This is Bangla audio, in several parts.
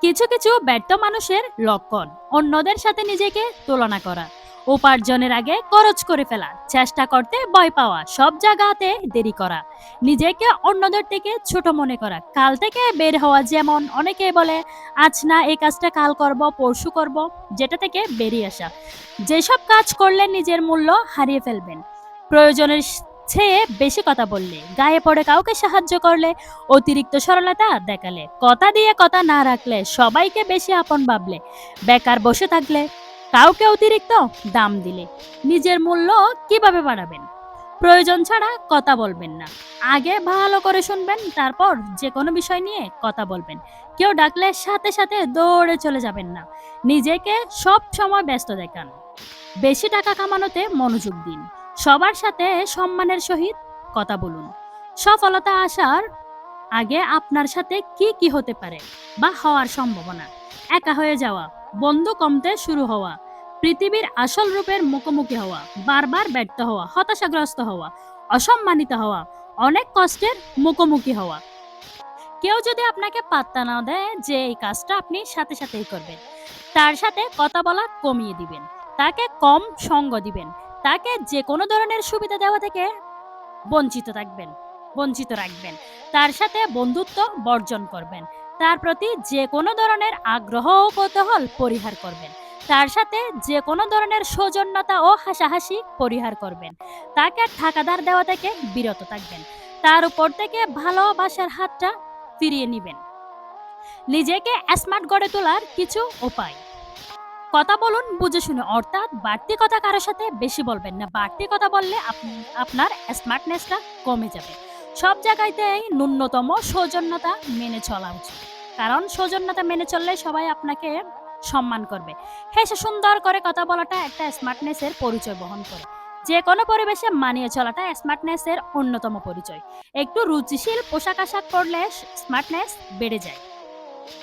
কিছু কিছু ব্যর্থ মানুষের লক্ষণ অন্যদের সাথে নিজেকে তুলনা করা, উপার্জনের আগে খরচ করে ফেলা, চেষ্টা করতে ভয় পাওয়া, সব জায়গাতে দেরি করা, নিজেকে অন্যদের থেকে ছোট মনে করা, কাল থেকে বের হওয়া, যেমন অনেকে বলে আজ না এই কাজটা কাল করব পরশু করব, যেটা থেকে বেরিয়ে আসা। যেসব কাজ করলে নিজের মূল্য হারিয়ে ফেলবেন, প্রয়োজনের চেয়ে বেশি কথা বললে, গায়ে পড়ে কাউকে সাহায্য করলে, অতিরিক্ত সরলতা দেখালে, কথা দিয়ে কথা না রাখলে, সবাইকে বেশি আপন ভাবলে, বেকার বসে থাকলে, কাউকে অতিরিক্ত দাম দিলে, নিজের মূল্য কিভাবে বাড়াবেন? প্রয়োজন ছাড়া কথা বলবেন না, আগে ভালো করে শুনবেন, তারপর যে কোনো বিষয় নিয়ে কথা বলবেন। কেউ ডাকলে সাথে সাথে দৌড়ে চলে যাবেন না, নিজেকে সব সময় ব্যস্ত দেখান। বেশি টাকা কামানোতে মনোযোগ দিন, সবার সাথে সম্মানের সহিত কথা বলুন। সফলতা আসার আগে আপনার সাথে কি কি হতে পারে বা হওয়ার সম্ভাবনা: একা হয়ে যাওয়া, বন্ধু কমতে শুরু হওয়া, পৃথিবীর আসল রূপের মুখোমুখি হওয়া, বারবার ব্যর্থ হওয়া, হতাশাগ্রস্ত হওয়া, অসম্মানিত হওয়া, অনেক কষ্টের মুখোমুখি হওয়া। কেউ যদি আপনাকে পাত্তা না দেয় যে এই কাজটা আপনি সাথে সাথেই করবেন, তার সাথে কথা বলা কমিয়ে দিবেন, তাকে কম সঙ্গ দিবেন, তাকে যে কোনো ধরনের সুবিধা দেওয়া থেকে বঞ্চিত থাকবেন, বঞ্চিত রাখবেন, তার সাথে বন্ধুত্ব বর্জন করবেন, তার প্রতি যে কোনো ধরনের আগ্রহ ও কৌতূহল পরিহার করবেন, তার সাথে যে কোনো ধরনের সৌজন্যতা ও হাসাহাসি পরিহার করবেন, তাকে ঠাকাদার দেওয়া থেকে বিরত থাকবেন, তার উপর থেকে ভালোবাসার হাতটা ফিরিয়ে নেবেন। নিজেকে স্মার্ট গড়ে তোলার কিছু উপায়: কথা বলুন বুঝে শুনে, অর্থাৎ বাড়তি কথা কারোর সাথে বেশি বলবেন না, বাড়তি কথা বললে আপনার স্মার্টনেসটা কমে যাবে। সব জায়গাতেই ন্যূনতম সৌজন্যতা মেনে চলা উচিত, কারণ সৌজন্যতা মেনে চললে সবাই আপনাকে সম্মান করবে। হেসে সুন্দর করে কথা বলাটা একটা স্মার্টনেসের পরিচয় বহন করে। যে কোনো পরিবেশে মানিয়ে চলাটা স্মার্টনেসের অন্যতম পরিচয়। একটু রুচিশীল পোশাক আশাক পরলে স্মার্টনেস বেড়ে যায়।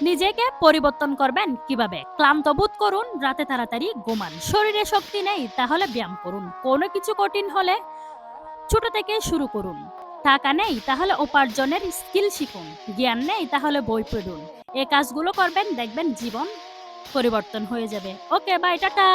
নিজেকে পরিবর্তন করবেন কিভাবে? ক্লান্ত বোধ করুন, রাতে তাড়াতাড়ি ঘুমান, শরীরে শক্তি নেই তাহলে ব্যায়াম করুন, কোনো কিছু কঠিন হলে ছোট থেকে শুরু করুন, টাকা নেই তাহলে উপার্জনের স্কিল শিখুন, জ্ঞান নেই তাহলে বই পড়ুন। এই কাজগুলো করবেন, দেখবেন জীবন পরিবর্তন হয়ে যাবে। ওকে, বাই, টাটা।